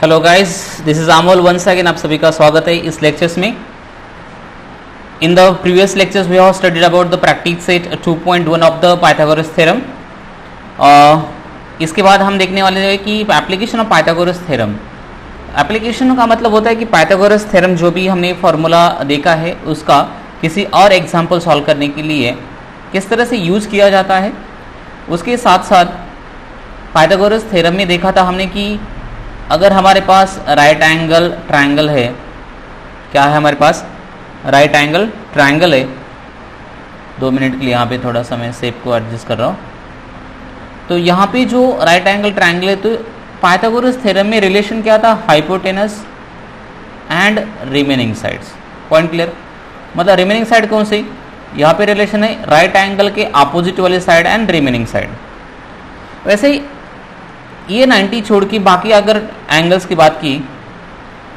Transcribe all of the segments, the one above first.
Hello guys, this is Amol once again. आप सभी का स्वागत है इस लेक्चर्स में। In the previous lectures we have studied about the practice set 2.1 of the Pythagoras theorem. इसके बाद हम देखने वाले हैं कि application of Pythagoras theorem. Application का मतलब होता है कि पाइथागोरस थ्योरम जो भी हमने फॉर्मूला देखा है उसका किसी और एग्जाम्पल सॉल्व करने के लिए किस तरह से यूज किया जाता है। उसके साथ साथ पाइथागोरस थ्योरम में देखा था हमने कि अगर हमारे पास राइट एंगल ट्रायंगल है, क्या है हमारे पास राइट एंगल ट्रायंगल है। 2 मिनट के लिए यहाँ पे थोड़ा सा मैं शेप को एडजस्ट कर रहा हूँ। तो यहाँ पे जो राइट एंगल ट्रायंगल है, तो पाइथागोरस थ्योरम में रिलेशन क्या था, hypotenuse and remaining sides. Point clear? मतलब रिमेनिंग साइड कौन सी, यहाँ पे रिलेशन है राइट एंगल के अपोजिट वाले साइड एंड रिमेनिंग साइड। वैसे ही ये 90 छोड़ के बाकी अगर एंगल्स की बात की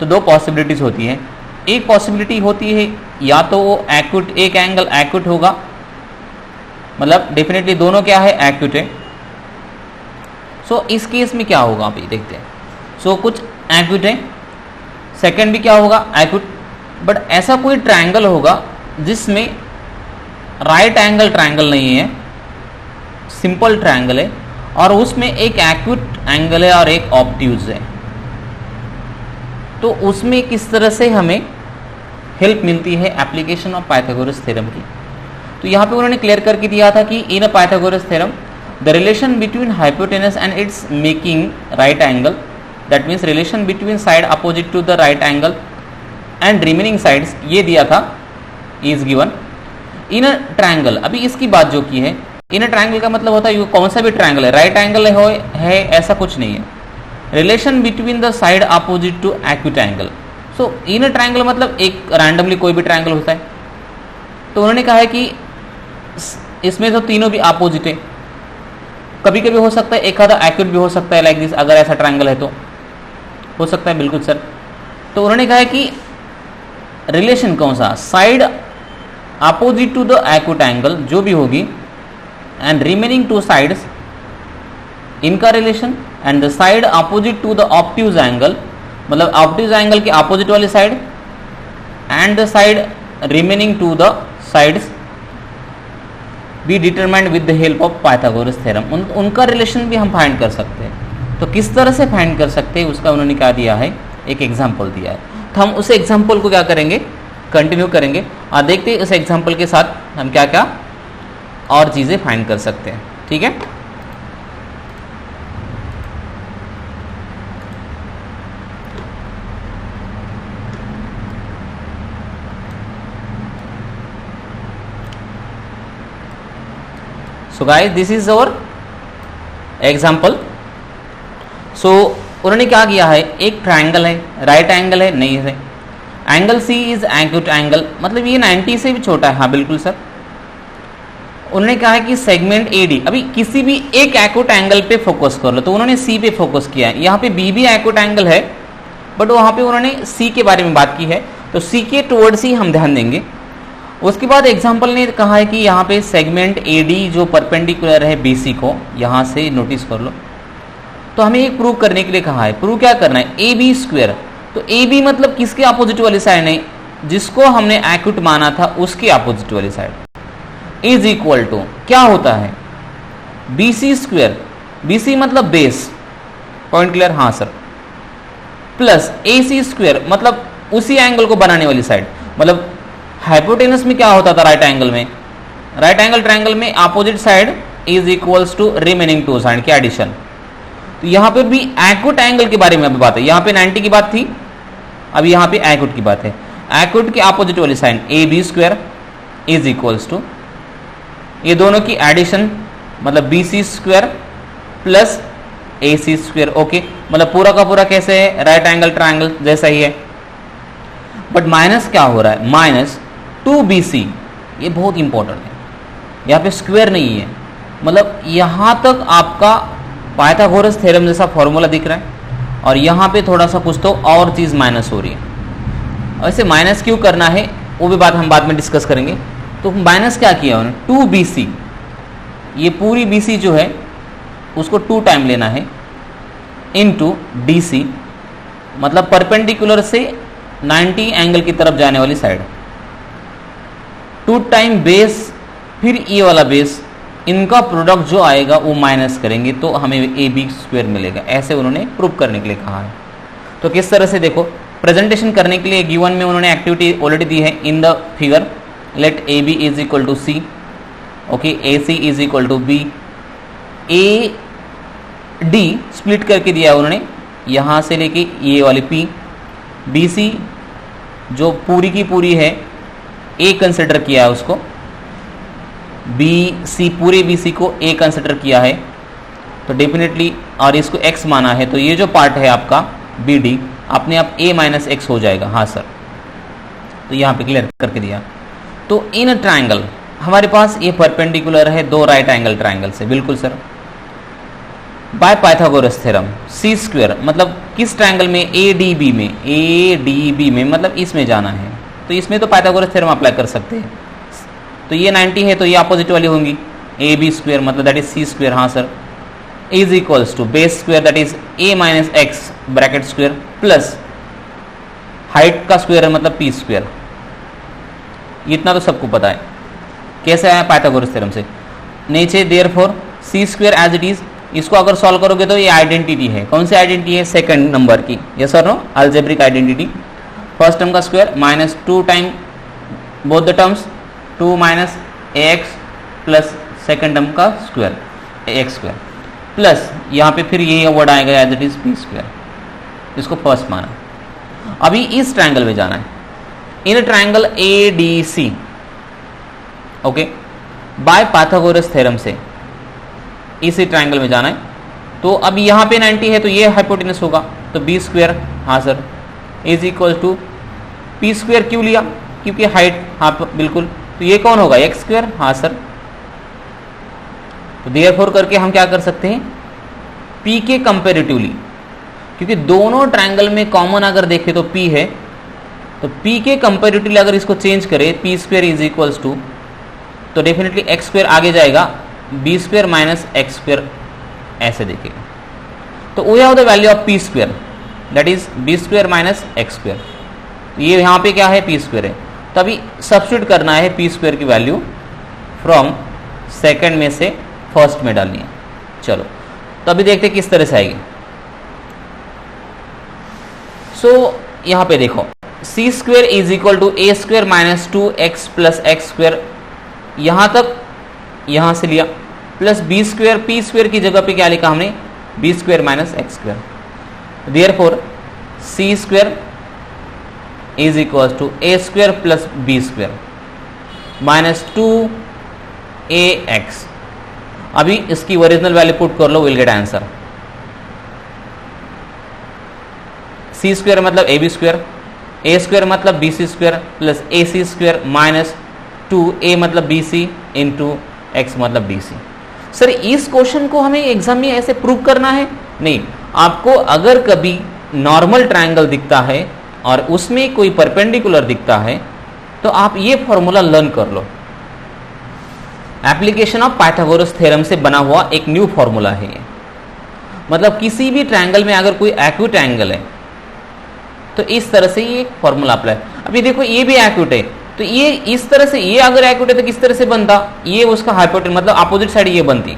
तो 2 पॉसिबिलिटीज होती है। एक पॉसिबिलिटी होती है या तो वो एक्यूट, एक एंगल एक्यूट होगा, मतलब डेफिनेटली दोनों क्या है, एक्यूट है। सो इस केस में क्या होगा अभी देखते हैं। सो कुछ एक्यूट है, सेकंड भी क्या होगा, एक्यूट। बट ऐसा कोई ट्रायंगल होगा जिसमें राइट एंगल ट्रायंगल नहीं है, सिंपल ट्रायंगल है, और उसमें एक एक्यूट एंगल है और एक ऑब्ट्यूज है। तो उसमें किस तरह से हमें हेल्प मिलती है एप्लीकेशन ऑफ पाइथागोरस थ्योरम की। तो यहाँ पे उन्होंने क्लियर करके दिया था कि in a Pythagoras theorem the relation between hypotenuse and its making right angle, that means relation between side opposite to the right angle and remaining sides, ये दिया था, is given in a triangle. अभी इसकी बात जो की है, इन a triangle का मतलब होता है कौन सा भी ट्रायंगल है, राइट एंगल है ऐसा कुछ नहीं है। Relation between the side opposite to acute angle. So in a triangle मतलब एक रैंडमली कोई भी ट्रायंगल होता है। तो उन्होंने कहा है कि इसमें तो तीनों भी अपोजिट है। कभी कभी हो सकता है एक आधा एक्यूट भी हो सकता है, लाइक दिस, अगर ऐसा ट्रायंगल है तो हो सकता है। बिल्कुल सर। तो उन्होंने कहा है कि रिलेशन कौन सा, side opposite to the acute angle जो भी होगी and remaining 2 sides इनका relation, and the side opposite to the obtuse angle, मतलब ऑब्ट्यूज एंगल के अपोजिट वाली side, and the side remaining to the sides be determined with the help of Pythagoras theorem. उनका relation भी हम find कर सकते हैं। तो किस तरह से फाइंड कर सकते हैं उसका उन्होंने क्या दिया है, एक एग्जाम्पल दिया है। तो हम उस एग्जाम्पल को क्या करेंगे, कंटिन्यू करेंगे और देखते हैं उस एग्जाम्पल के साथ हम क्या क्या और चीजें फाइंड कर सकते हैं। ठीक है, so guys this is our example. So उन्होंने क्या किया है, एक ट्रायंगल है, राइट एंगल है, नहीं है, angle C is acute angle, मतलब ये 90 से भी छोटा है। हाँ बिल्कुल सर। उन्होंने कहा है कि सेगमेंट एडी, अभी किसी भी एक एक्यूट एंगल पे फोकस कर लो। तो उन्होंने सी पे फोकस किया है। यहाँ पे बी भी एक्यूट एंगल है, बट वहाँ पे उन्होंने सी के बारे में बात की है, तो सी के टुवर्ड्स ही हम ध्यान देंगे। उसके बाद एग्जाम्पल ने कहा है कि यहाँ पे सेगमेंट एडी जो परपेंडिकुलर है बीसी को, यहाँ से नोटिस कर लो। तो हमें एक प्रूव करने के लिए कहा है, प्रूव क्या करना है, ए बी स्क्वायर। तो ए बी मतलब किसके अपोजिट वाली साइड है, जिसको हमने एक्यूट माना था उसके अपोजिट वाली साइड, इज इक्वल टू क्या होता है, B C square, B C मतलब बेस। Point clear? हाँ sir. Plus A C square मतलब उसी एंगल को बनाने वाली साइड, मतलब हाइपोटेनस में क्या होता था राइट एंगल में, राइट एंगल ट्रायंगल में opposite side is equals to remaining 2 side के एडिशन। तो यहाँ पे भी एक्यूट एंगल के बारे में अभी बात है। यहाँ पे 90 की बात थी, अभी यहाँ पे एक्यूट की बात है। एक्यूट के अपोजिट वाली side A B square is equals to ये दोनों की एडिशन, मतलब B C square plus A C square. Okay, मतलब पूरा का पूरा कैसे है, राइट एंगल ट्रायंगल जैसा ही है। बट माइनस क्या हो रहा है, माइनस 2BC, ये बहुत इंपॉर्टेंट है। यहाँ पे स्क्वायर नहीं है, मतलब यहाँ तक आपका पाइथागोरस थ्योरम जैसा फॉर्मूला दिख रहा है, और यहाँ पे थोड़ा सा कुछ तो और चीज माइनस हो रही है। ऐसे माइनस क्यों करना है वो भी बात हम बाद में डिस्कस करेंगे। तो माइनस क्या किया उन्होंने, 2BC, ये पूरी BC जो है उसको 2 टाइम लेना है, इनटू DC मतलब परपेंडिकुलर से 90 एंगल की तरफ जाने वाली साइड, 2 टाइम बेस, फिर ये वाला बेस, इनका प्रोडक्ट जो आएगा वो माइनस करेंगे तो हमें ए बी स्क्वायर मिलेगा। ऐसे उन्होंने प्रूव करने के लिए कहा है। तो किस तरह से देखो, प्रेजेंटेशन करने के लिए गिवन में उन्होंने एक्टिविटी ऑलरेडी दी है in the figure. Let A B is equal to C, okay, A C is equal to B, A D split करके दिया है उन्होंने, यहाँ से लेके ये वाली पी, बी सी जो पूरी की पूरी है ए कंसिडर किया है उसको, बी सी पूरे बी सी को ए कंसिडर किया है तो डेफिनेटली, और इसको एक्स माना है तो ये जो पार्ट है आपका बी डी अपने आप ए माइनस एक्स हो जाएगा। हाँ सर, तो यहाँ पे क्लियर करके दिया। तो इन ट्राइंगल हमारे पास ये परपेंडिकुलर है 2 राइट एंगल ट्राइंगल से, बिल्कुल sir. By Pythagoras theorem C square, मतलब किस ट्राइंगल में, ए डी बी में, मतलब इसमें जाना है तो इसमें तो पाइथागोरस थ्योरम अप्लाई कर सकते हैं। तो ये 90 है तो ये अपोजिट वाली होंगी, ए बी स्क्वायर मतलब दैट इज सी स्क्वायर। हाँ sir, is equals to base square that is A minus X bracket square plus height का स्क्वायर है मतलब पी स्क्वायर। इतना तो सबको पता है। कैसे आया, पाइथागोरस थ्योरम से। नीचे therefore C square as it is, इसको अगर सॉल्व करोगे तो ये आइडेंटिटी है। कौन सी आइडेंटिटी है, सेकंड नंबर की, यस और no, algebraic identity. First term का square minus 2 time both the terms 2 minus A X plus second term का square A X square plus यहाँ पे फिर ये वर्ड आएगा as it is P square, इसको फर्स्ट माना। अभी इस ट्राइंगल में जाना है, in triangle A D C, okay, by Pythagoras theorem से इसी ट्राइंगल में जाना है। तो अब यहाँ पे 90 है तो ये हाइपोटेनस होगा तो बी स्क्वायर, हाँ sir, is equal to P square. क्यों लिया, क्योंकि हाइट, हाँ बिल्कुल, तो ये कौन होगा, एक्स स्क्वायर। हाँ सर, तो देयरफॉर करके हम क्या कर सकते हैं, पी के कंपेरेटिवली, क्योंकि दोनों ट्राइंगल में कॉमन अगर देखें तो पी है, तो पी के कंपेरेटिवली अगर इसको चेंज करें P square is equals to, तो डेफिनेटली एक्स स्क्वायर आगे जाएगा, B square minus X square ऐसे देखेगा। तो we have the value of P square that is B square minus X square. ये यहाँ पे क्या है, पी स्क्वायर है, तो अभी सब्स्टिट्यूट करना है पी स्क्वायर की वैल्यू फ्रॉम सेकंड में से फर्स्ट में डालनी है। चलो तो अभी देखते हैं किस तरह से आएगी। सो यहाँ पे देखो, C square is equal to A square minus 2x प्लस एक्स स्क्वायर, यहाँ तक यहाँ से लिया, plus B square, P square की जगह पे क्या लिखा हमने, B square minus X square. Therefore C square is equal to A square plus B square minus 2ax। अभी इसकी ओरिजिनल वैल्यू पुट कर लो, will get answer. C square मतलब A B square, A square मतलब B C square plus A C square minus 2a मतलब B सी into x मतलब D C. Sir इस question को हमें एग्जाम में ऐसे प्रूव करना है? नहीं, आपको अगर कभी नॉर्मल ट्रायंगल दिखता है और उसमें कोई परपेंडिकुलर दिखता है तो आप ये फॉर्मूला लर्न कर लो। एप्लीकेशन ऑफ पाइथागोरस थ्योरम से बना हुआ एक न्यू फॉर्मूला है ये। मतलब किसी भी ट्रायंगल में अगर कोई एक्यूट एंगल है तो इस तरह से ये फॉर्मूला अप्लाई। अभी देखो ये भी एक्यूट है तो ये इस तरह से, ये अगर एक्यूट है तो किस तरह से बनता, ये उसका हाइपोटेनस मतलब अपोजिट साइड ये बनती,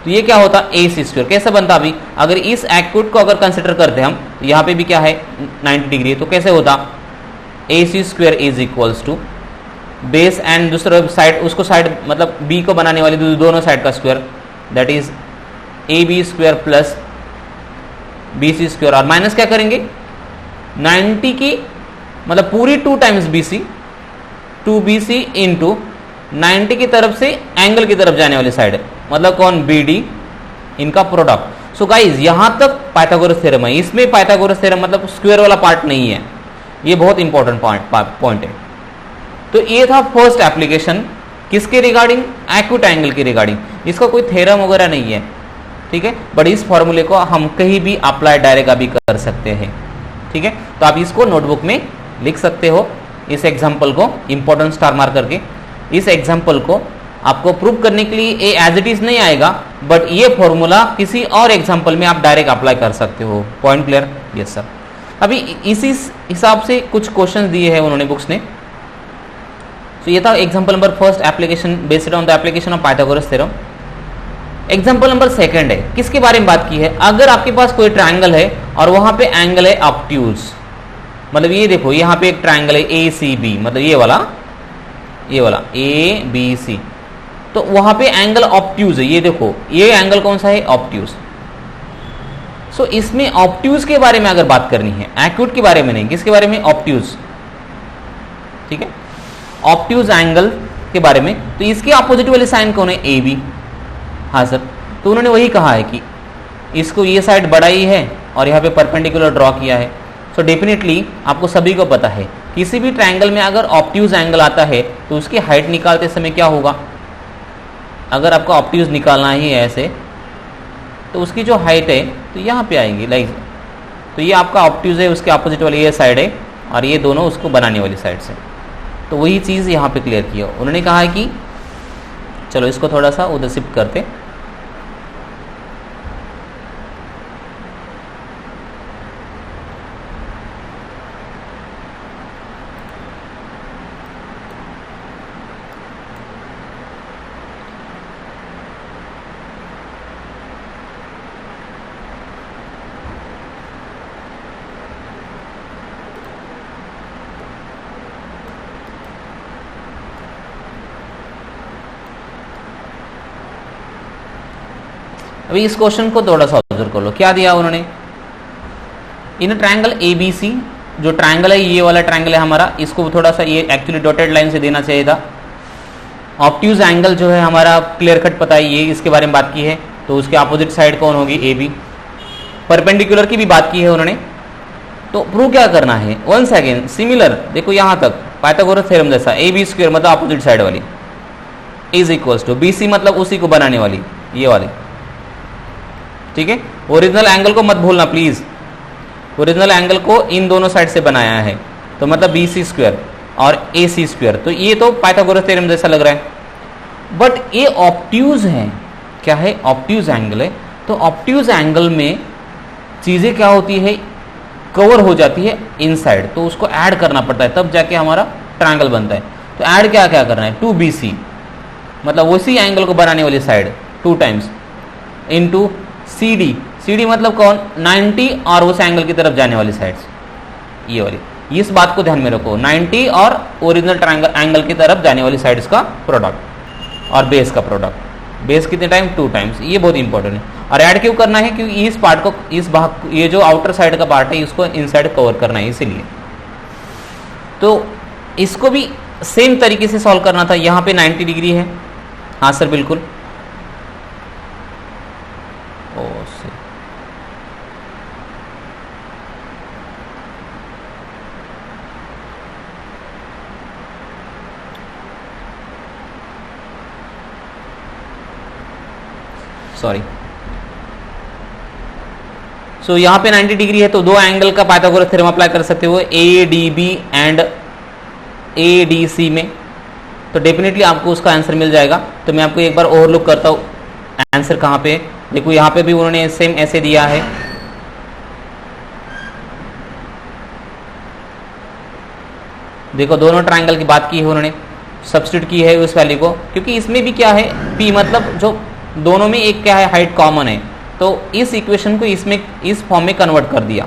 तो ये क्या होता, ए सी स्क्वायर। कैसे बनता, अभी अगर इस एक्यूट को अगर कंसिडर करते हम तो यहाँ पे भी क्या है 90 डिग्री, तो कैसे होता, A C square is equals to base and दूसरा साइड, उसको साइड मतलब बी को बनाने वाली दोनों साइड का square that is A B square plus B C square, और माइनस क्या करेंगे 90 की मतलब पूरी 2 times B C, 2bc into 90 की तरफ से एंगल की तरफ जाने वाली साइड मतलब कौन, बी डी, इनका प्रोडक्ट। सो गाइज यहां तक पाइथागोरस थ्योरम है, इसमें पाइथागोरस थ्योरम मतलब स्क्वायर वाला पार्ट नहीं है, ये बहुत इंपॉर्टेंट पॉइंट है। तो ये था फर्स्ट एप्लीकेशन किसके रिगार्डिंग, एक्यूट एंगल के रिगार्डिंग। इसका कोई थ्योरम वगैरह नहीं है, ठीक है, बट इस फॉर्मूले को हम कहीं भी अप्लाई डायरेक्ट अभी कर सकते हैं, ठीक है। तो आप इसको नोटबुक में लिख सकते हो, इस एग्जाम्पल को इंपॉर्टेंट स्टार मार्क करके। इस एग्जाम्पल को आपको प्रूव करने के लिए ए एज इट इज नहीं आएगा, बट ये फॉर्मूला किसी और एग्जाम्पल में आप डायरेक्ट अप्लाई कर सकते हो। Point clear? Yes sir. अभी इसी हिसाब से कुछ क्वेश्चन दिए हैं उन्होंने बुक्स ने। तो ये था example number first, application based on the application of Pythagoras theorem. Example number second है, किसके बारे में बात की है? अगर आपके पास कोई ट्रायंगल है और वहां पे एंगल है ऑब्ट्यूज, मतलब ये देखो यहाँ पे एक ट्रायंगल है ACB, मतलब ये वाला ABC, तो वहां पे एंगल ऑब्ट्यूज है। ये देखो ये एंगल कौन सा है? ऑब्ट्यूज। सो इसमें ऑब्ट्यूज के बारे में अगर बात करनी है, एक्यूट के बारे में नहीं, किसके बारे में? ऑब्ट्यूज। ठीक है, ऑब्ट्यूज एंगल के बारे में। तो इसके अपोजिट वाले साइन कौन है? AB। हाँ सर, तो उन्होंने वही कहा है कि इसको ये साइड बढ़ाई है और यहाँ पे परपेंडिकुलर ड्रॉ किया है। सो डेफिनेटली आपको सभी को पता है किसी भी ट्रायंगल में अगर ऑब्ट्यूज एंगल आता है तो उसकी हाइट निकालते समय क्या होगा? अगर आपको ऑब्ट्यूज निकालना ही है ऐसे, तो उसकी जो हाइट है तो यहाँ पे आएंगी लाइक, तो ये आपका ऑब्ट्यूज है, उसके अपोजिट वाली ये साइड है और ये दोनों उसको बनाने वाली साइड से। तो वही चीज़ यहाँ पे क्लियर किया। उन्होंने कहा है कि चलो इसको थोड़ा सा उधर शिफ्ट करते। अभी इस क्वेश्चन को थोड़ा सा ऑब्जर्व कर लो, क्या दिया उन्होंने? इन ट्रायंगल ABC, जो ट्रायंगल है ये वाला ट्रायंगल है हमारा, इसको थोड़ा सा ये एक्चुअली डॉटेड लाइन से देना चाहिए था। ऑब्ट्यूज एंगल जो है हमारा क्लियर कट पता है, ये इसके बारे में बात की है, तो उसके अपोजिट साइड कौन होगी? AB। परपेंडिकुलर की भी बात की है उन्होंने। तो प्रूव क्या करना है? वंस अगेन सिमिलर, देखो यहाँ तक पाइथागोरस थ्योरम जैसा, AB² मतलब अपोजिट साइड वाली इज इक्वल्स टू BC मतलब उसी को बनाने वाली ये वाली। ठीक है, ओरिजिनल एंगल को मत भूलना प्लीज, ओरिजिनल एंगल को इन दोनों साइड से बनाया है, तो मतलब BC² और AC²। तो ये तो पाइथागोरस थ्योरम जैसा लग रहा है, बट ये ऑब्ट्यूज है। क्या है? ऑब्ट्यूज एंगल है। तो ऑब्ट्यूज एंगल में चीजें क्या होती है? कवर हो जाती है इनसाइड, तो उसको ऐड करना पड़ता है, तब जाके हमारा ट्रायंगल बनता है। तो ऐड क्या क्या करना है? 2BC मतलब उसी एंगल को बनाने वाली साइड 2 टाइम्स इंटू CD मतलब कौन? 90 और उस एंगल की तरफ जाने वाली साइड्स, ये वाली। इस बात को ध्यान में रखो, 90 और ओरिजिनल ट्रायंगल एंगल की तरफ जाने वाली साइड्स का प्रोडक्ट और बेस का प्रोडक्ट। बेस कितने टाइम? 2 टाइम्स। ये बहुत इंपॉर्टेंट है। और ऐड क्यों करना है? क्योंकि इस पार्ट को, इस भाग, ये जो आउटर साइड का पार्ट है इसको इनसाइड कवर करना है, इसीलिए। तो इसको भी सेम तरीके से सॉल्व करना था। यहाँ पे 90 डिग्री है। हाँ सर बिल्कुल। सॉरी, सो यहाँ पे 90 डिग्री है, तो दो एंगल का पाइथागोरस थ्योरम अप्लाई कर सकते हो ADB एंड ADC में, तो डेफिनेटली आपको उसका आंसर मिल जाएगा। तो मैं आपको एक बार ओवरलुक करता हूँ आंसर कहाँ पे। देखो यहाँ पे भी उन्होंने सेम ऐसे दिया है, देखो दोनों ट्रायंगल की बात की है उन्होंने, सब्स्टिट्यूट की है उस वैल्यू को, क्योंकि इसमें भी क्या है P मतलब जो दोनों में एक क्या है? हाइट कॉमन है, तो इस इक्वेशन को इसमें इस फॉर्म में कन्वर्ट कर दिया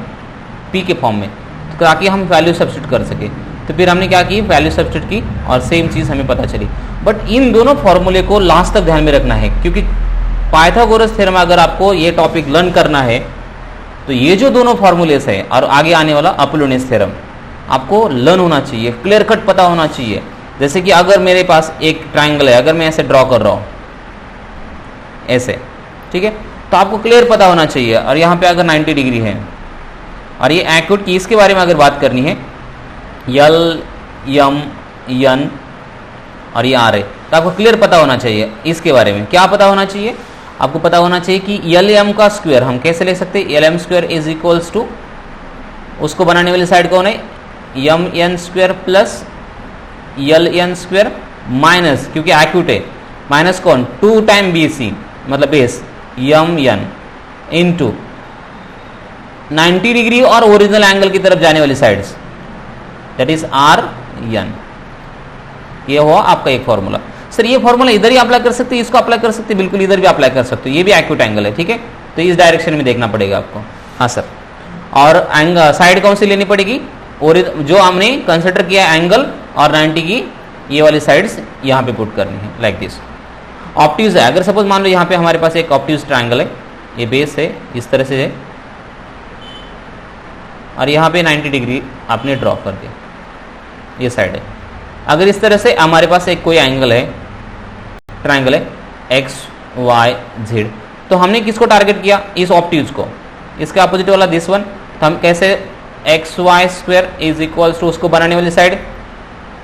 P के फॉर्म में, तो ताकि हम वैल्यू सब्स्टिट्यूट कर सके। तो फिर हमने क्या की? वैल्यू सब्स्टिट्यूट की और सेम चीज़ हमें पता चली। बट इन दोनों फॉर्मूले को लास्ट तक ध्यान में रखना है, क्योंकि पाइथागोरस थ्योरम अगर आपको ये टॉपिक लर्न करना है तो ये जो दोनों फॉर्मूलेस है और आगे आने वाला अपोलोनियस थ्योरम आपको लर्न होना चाहिए, क्लियर कट पता होना चाहिए। जैसे कि अगर मेरे पास एक ट्राइंगल है, अगर मैं ऐसे ड्रॉ कर रहा हूँ ऐसे, ठीक है, तो आपको क्लियर पता होना चाहिए। और यहाँ पे अगर 90 डिग्री है और ये एक्यूट की, इसके बारे में अगर बात करनी है L M N और ये R है, तो आपको क्लियर पता होना चाहिए इसके बारे में। क्या पता होना चाहिए? आपको पता होना चाहिए कि LM का स्क्वायर हम कैसे ले सकते हैं? LM² इज इक्वल्स टू, उसको बनाने वाली साइड कौन है? MN² प्लस LN² माइनस, क्योंकि एक्यूट है, माइनस कौन? 2 टाइम BC, मतलब base M N into 90 degree और ओरिजिनल एंगल की तरफ जाने वाली sides, that is R N. ये हुआ आपका एक फॉर्मूला। सर ये फॉर्मूला इधर ही अप्लाई कर सकते हैं, इसको अप्लाई कर सकते हैं, बिल्कुल इधर भी अप्लाई कर सकते हो, ये भी एक्यूट एंगल है, ठीक है। तो इस डायरेक्शन में देखना पड़ेगा आपको। हाँ सर, और एंगल साइड कौन सी लेनी पड़ेगी, जो हमने कंसिडर किया एंगल, और 90 की ये वाली साइड्स यहाँ पे पुट करनी है, लाइक दिस। ऑप्टिव्स है, अगर सपोज मान लो यहाँ पे हमारे पास एक ऑप्टिव्स ट्रायंगल है, ये बेस है इस तरह से है, और यहाँ पे 90 डिग्री आपने ड्रॉ कर दिया, ये साइड है। अगर इस तरह से हमारे पास एक कोई एंगल है, ट्रायंगल है एक्स वाई जेड, तो हमने किसको टारगेट किया, इस ऑप्टिव्स को, इसके अपोजिट वाला दिस वन। तो हम कैसे X Y square is equals to उसको बनाने वाली side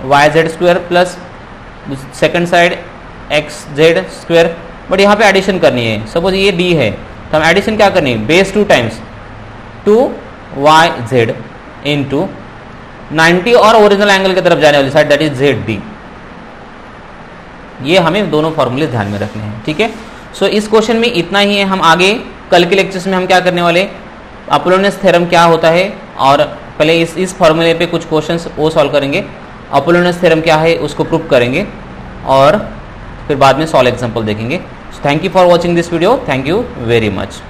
Y Z square plus second side X Z square, but यहाँ पे एडिशन करनी है। सपोज ये डी है तो हम एडिशन क्या करनी है, base 2 times 2 Y Z into 90 और ओरिजिनल एंगल की तरफ जाने वाली side that is Z D. ये हमें दोनों फॉर्मूले ध्यान में रखने हैं, ठीक है। सो इस क्वेश्चन में इतना ही है। हम आगे कल के लेक्चर्स में हम क्या करने वाले, अपोलोनियस थ्योरम क्या होता है, और पहले इस फॉर्मूले पे कुछ क्वेश्चंस वो सॉल्व करेंगे, अपोलोनियस थ्योरम क्या है उसको प्रूव करेंगे, और फिर बाद में सॉल्व एग्जांपल देखेंगे। Thank you for watching this video, thank you very much.